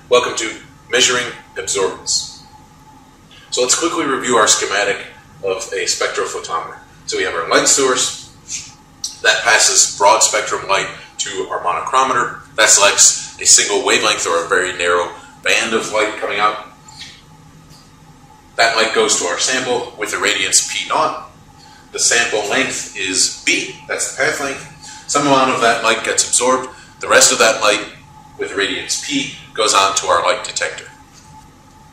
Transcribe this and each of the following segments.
Welcome to Measuring Absorbance. So let's quickly review our schematic of a spectrophotometer. So we have our light source that passes broad spectrum light to our monochromator. That selects a single wavelength or a very narrow band of light coming out. That light goes to our sample with a radiance P0. The sample length is B, that's the path length. Some amount of that light gets absorbed. The rest of that light with radiance P goes on to our light detector.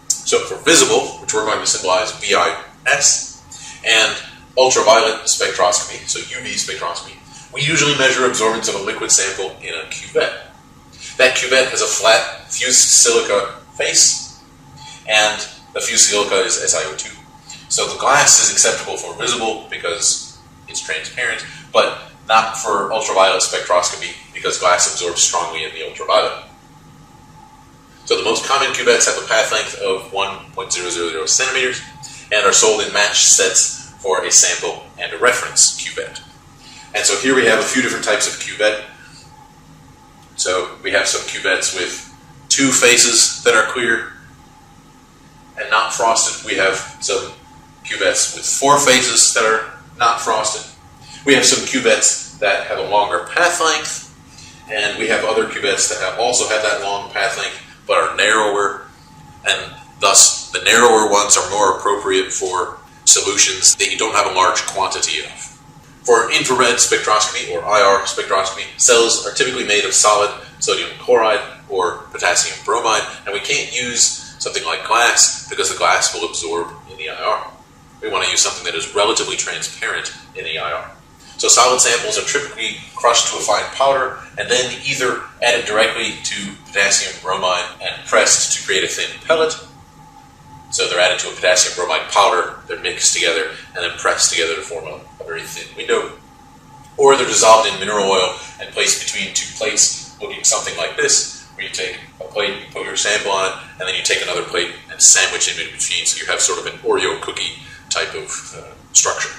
So for visible, which we're going to symbolize VIS, and ultraviolet spectroscopy, so UV spectroscopy, we usually measure absorbance of a liquid sample in a cuvette. That cuvette has a flat fused silica face, and the fused silica is SiO2. So the glass is acceptable for visible because it's transparent, but not for ultraviolet spectroscopy because glass absorbs strongly in the ultraviolet. So the most common cuvettes have a path length of 1.000 centimeters and are sold in matched sets for a sample and a reference cuvette. And so here we have a few different types of cuvette. So we have some cuvettes with two faces that are clear and not frosted. We have some cuvettes with four faces that are not frosted. We have some cuvettes that have a longer path length, and we have other cuvettes that also have that long path length but are narrower, and thus the narrower ones are more appropriate for solutions that you don't have a large quantity of. For infrared spectroscopy or IR spectroscopy, cells are typically made of solid sodium chloride or potassium bromide, and we can't use something like glass because the glass will absorb in the IR. We want to use something that is relatively transparent in the IR. So solid samples are typically crushed to a fine powder and then either added directly to potassium bromide and pressed to create a thin pellet. So they're added to a potassium bromide powder, they're mixed together, and then pressed together to form a very thin window. Or they're dissolved in mineral oil and placed between two plates looking something like this, where you take a plate, you put your sample on it, and then you take another plate and sandwich it in between, so you have sort of an Oreo cookie type of structure.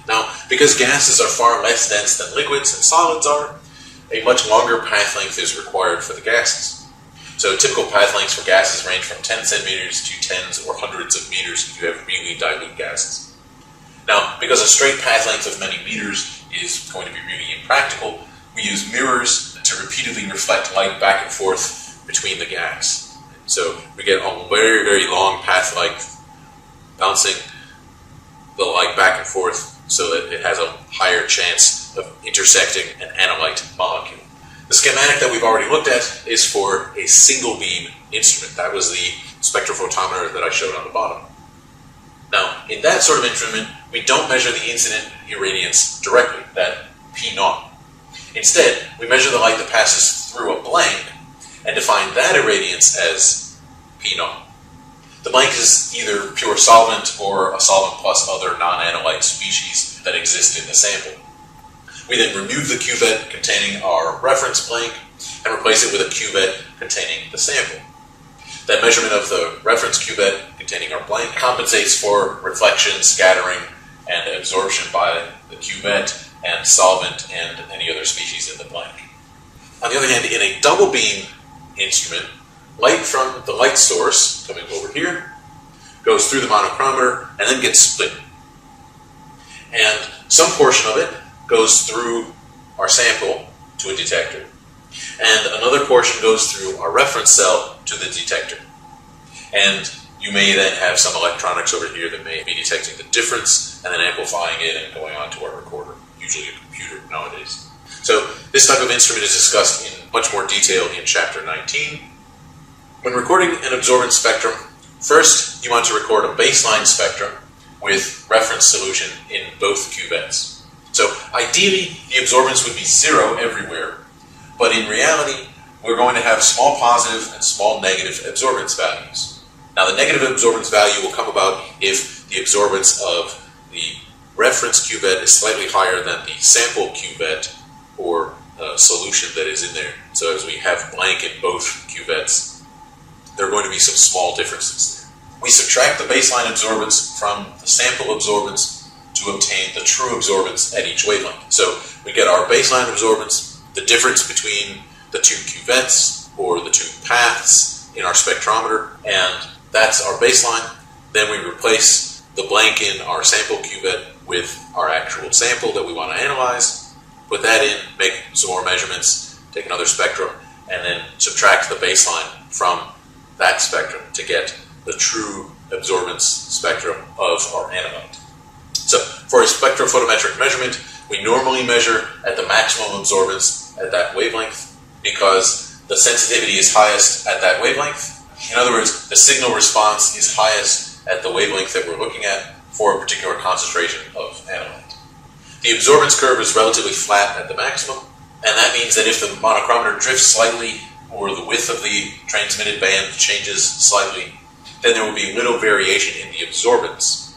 Now, because gases are far less dense than liquids and solids are, a much longer path length is required for the gases. So typical path lengths for gases range from 10 centimeters to tens or hundreds of meters if you have really dilute gases. Now, because a straight path length of many meters is going to be really impractical, we use mirrors to repeatedly reflect light back and forth between the gas. So we get a very, very long path length bouncing the light back and forth so that it has a higher chance of intersecting an analyte molecule. The schematic that we've already looked at is for a single beam instrument. That was the spectrophotometer that I showed on the bottom. Now, in that sort of instrument, we don't measure the incident irradiance directly, that P0. Instead, we measure the light that passes through a blank and define that irradiance as P0. The blank is either pure solvent or a solvent plus other non-analyte species that exist in the sample. We then remove the cuvette containing our reference blank and replace it with a cuvette containing the sample. That measurement of the reference cuvette containing our blank compensates for reflection, scattering, and absorption by the cuvette and solvent and any other species in the blank. On the other hand, in a double beam instrument, light from the light source, coming over here, goes through the monochromator and then gets split. And some portion of it goes through our sample to a detector. And another portion goes through our reference cell to the detector. And you may then have some electronics over here that may be detecting the difference and then amplifying it and going on to our recorder, usually a computer nowadays. So this type of instrument is discussed in much more detail in Chapter 19. When recording an absorbance spectrum, first you want to record a baseline spectrum with reference solution in both cuvettes. So ideally, the absorbance would be 0 everywhere, but in reality, we're going to have small positive and small negative absorbance values. Now the negative absorbance value will come about if the absorbance of the reference cuvette is slightly higher than the sample cuvette or solution that is in there. So as we have blank in both cuvettes, there are going to be some small differences there. We subtract the baseline absorbance from the sample absorbance to obtain the true absorbance at each wavelength. So we get our baseline absorbance, the difference between the two cuvettes, or the two paths in our spectrometer, and that's our baseline. Then we replace the blank in our sample cuvette with our actual sample that we want to analyze, put that in, make some more measurements, take another spectrum, and then subtract the baseline from that spectrum to get the true absorbance spectrum of our analyte. So for a spectrophotometric measurement, we normally measure at the maximum absorbance at that wavelength because the sensitivity is highest at that wavelength. In other words, the signal response is highest at the wavelength that we're looking at for a particular concentration of analyte. The absorbance curve is relatively flat at the maximum, and that means that if the monochromator drifts slightly or the width of the transmitted band changes slightly, then there will be little variation in the absorbance.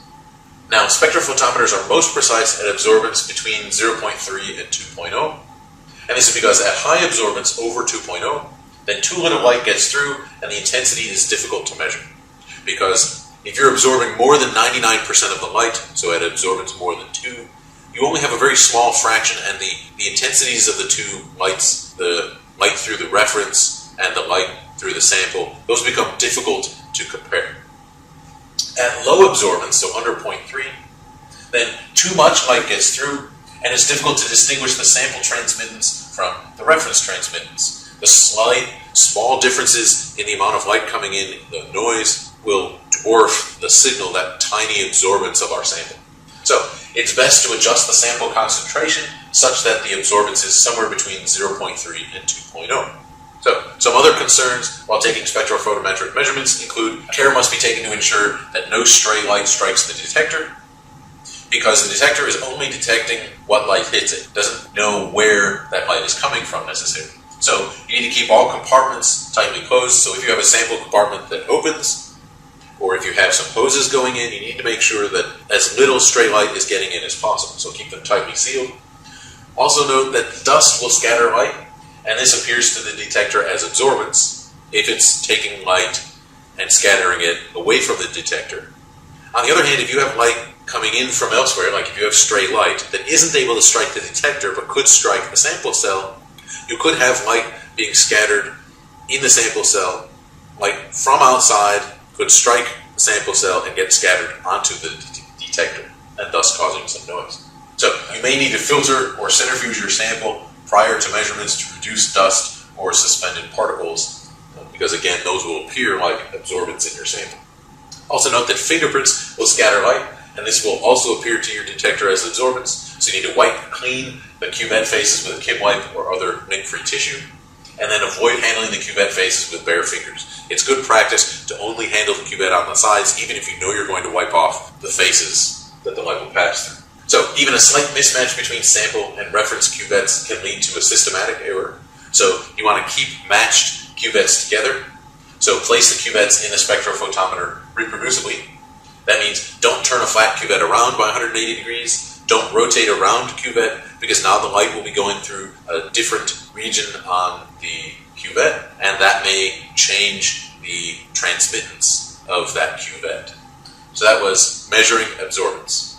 Now, spectrophotometers are most precise at absorbance between 0.3 and 2.0, and this is because at high absorbance over 2.0, then too little light gets through and the intensity is difficult to measure. Because if you're absorbing more than 99% of the light, so at absorbance more than 2, you only have a very small fraction, and the intensities of the two lights, the light through the reference and the light through the sample, those become difficult to compare. At low absorbance, so under 0.3, then too much light gets through, and it's difficult to distinguish the sample transmittance from the reference transmittance. The slight, small differences in the amount of light coming in, the noise, will dwarf the signal, that tiny absorbance of our sample. So it's best to adjust the sample concentration such that the absorbance is somewhere between 0.3 and 2.0. So some other concerns while taking spectrophotometric measurements include care must be taken to ensure that no stray light strikes the detector, because the detector is only detecting what light hits it. It doesn't know where that light is coming from necessarily. So you need to keep all compartments tightly closed. So if you have a sample compartment that opens, or if you have some hoses going in, you need to make sure that as little stray light is getting in as possible. So keep them tightly sealed. Also note that dust will scatter light, and this appears to the detector as absorbance if it's taking light and scattering it away from the detector. On the other hand, if you have light coming in from elsewhere, like if you have stray light that isn't able to strike the detector but could strike the sample cell, you could have light being scattered in the sample cell. Light from outside could strike the sample cell and get scattered onto the detector, and thus causing some noise. So you may need to filter or centrifuge your sample prior to measurements to reduce dust or suspended particles, because again, those will appear like absorbance in your sample. Also note that fingerprints will scatter light, and this will also appear to your detector as absorbance, so you need to wipe clean the cuvette faces with a Kim wipe or other nick-free tissue, and then avoid handling the cuvette faces with bare fingers. It's good practice to only handle the cuvette on the sides, even if you know you're going to wipe off the faces that the light will pass through. So even a slight mismatch between sample and reference cuvettes can lead to a systematic error. So you want to keep matched cuvettes together. So place the cuvettes in the spectrophotometer reproducibly. That means don't turn a flat cuvette around by 180 degrees. Don't rotate around cuvette, because now the light will be going through a different region on the cuvette, and that may change the transmittance of that cuvette. So that was measuring absorbance.